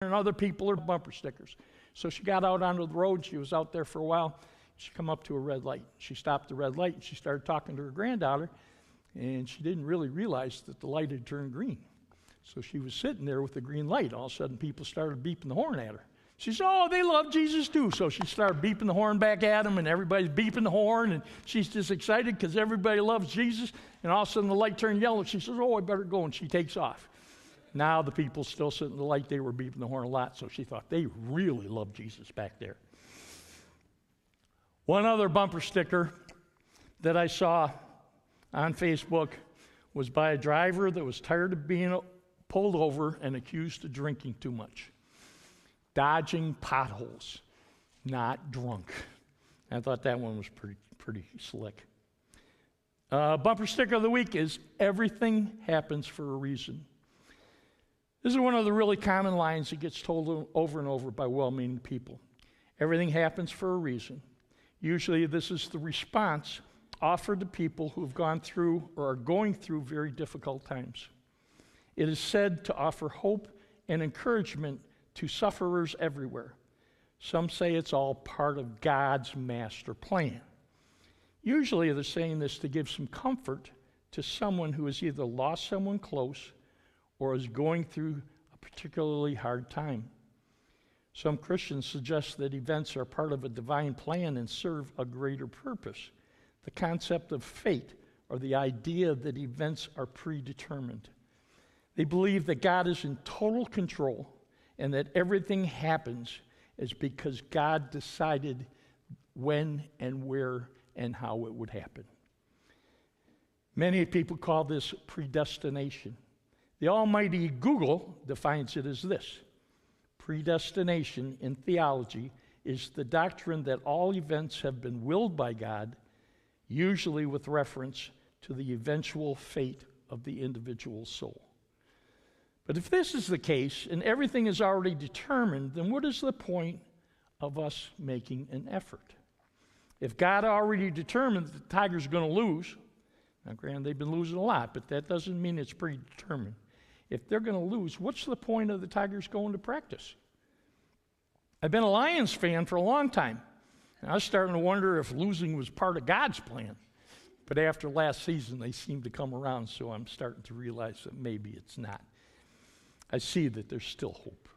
and other people are bumper stickers. So she got out onto the road. She was out there for a while. She come up to a red light. She stopped the red light, and she started talking to her granddaughter, and she didn't really realize that the light had turned green. So she was sitting there with the green light. All of a sudden, people started beeping the horn at her. She said, "Oh, they love Jesus too." So she started beeping the horn back at them, and everybody's beeping the horn, and she's just excited because everybody loves Jesus. And all of a sudden, the light turned yellow. She says, "Oh, I better go," and she takes off. Now the people still sitting in the light, they were beeping the horn a lot, so she thought they really love Jesus back there. One other bumper sticker that I saw on Facebook was by a driver that was tired of being pulled over and accused of drinking too much. Dodging potholes, not drunk. I thought that one was pretty slick. Bumper sticker of the week is "Everything happens for a reason." This is one of the really common lines that gets told over and over by well-meaning people. Everything happens for a reason. Usually this is the response offered to people who have gone through or are going through very difficult times. It is said to offer hope and encouragement to sufferers everywhere. Some say it's all part of God's master plan. Usually they're saying this to give some comfort to someone who has either lost someone close or is going through a particularly hard time. Some Christians suggest that events are part of a divine plan and serve a greater purpose. The concept of fate, or the idea that events are predetermined. They believe that God is in total control and that everything happens is because God decided when and where and how it would happen. Many people call this predestination. The almighty Google defines it as this: predestination in theology is the doctrine that all events have been willed by God, usually with reference to the eventual fate of the individual soul. But if this is the case and everything is already determined, then what is the point of us making an effort? If God already determined that the Tigers are going to lose, now granted they've been losing a lot, but that doesn't mean it's predetermined. If they're going to lose, what's the point of the Tigers going to practice? I've been a Lions fan for a long time, and I was starting to wonder if losing was part of God's plan. But after last season, they seem to come around, so I'm starting to realize that maybe it's not. I see that there's still hope.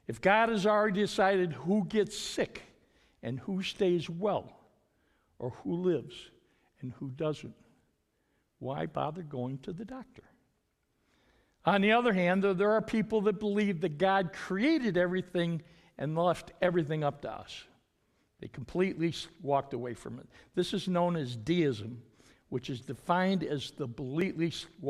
If God has already decided who gets sick and who stays well, or who lives and who doesn't, why bother going to the doctor? On the other hand, there are people that believe that God created everything and left everything up to us. They completely walked away from it. This is known as deism, which is defined as the belief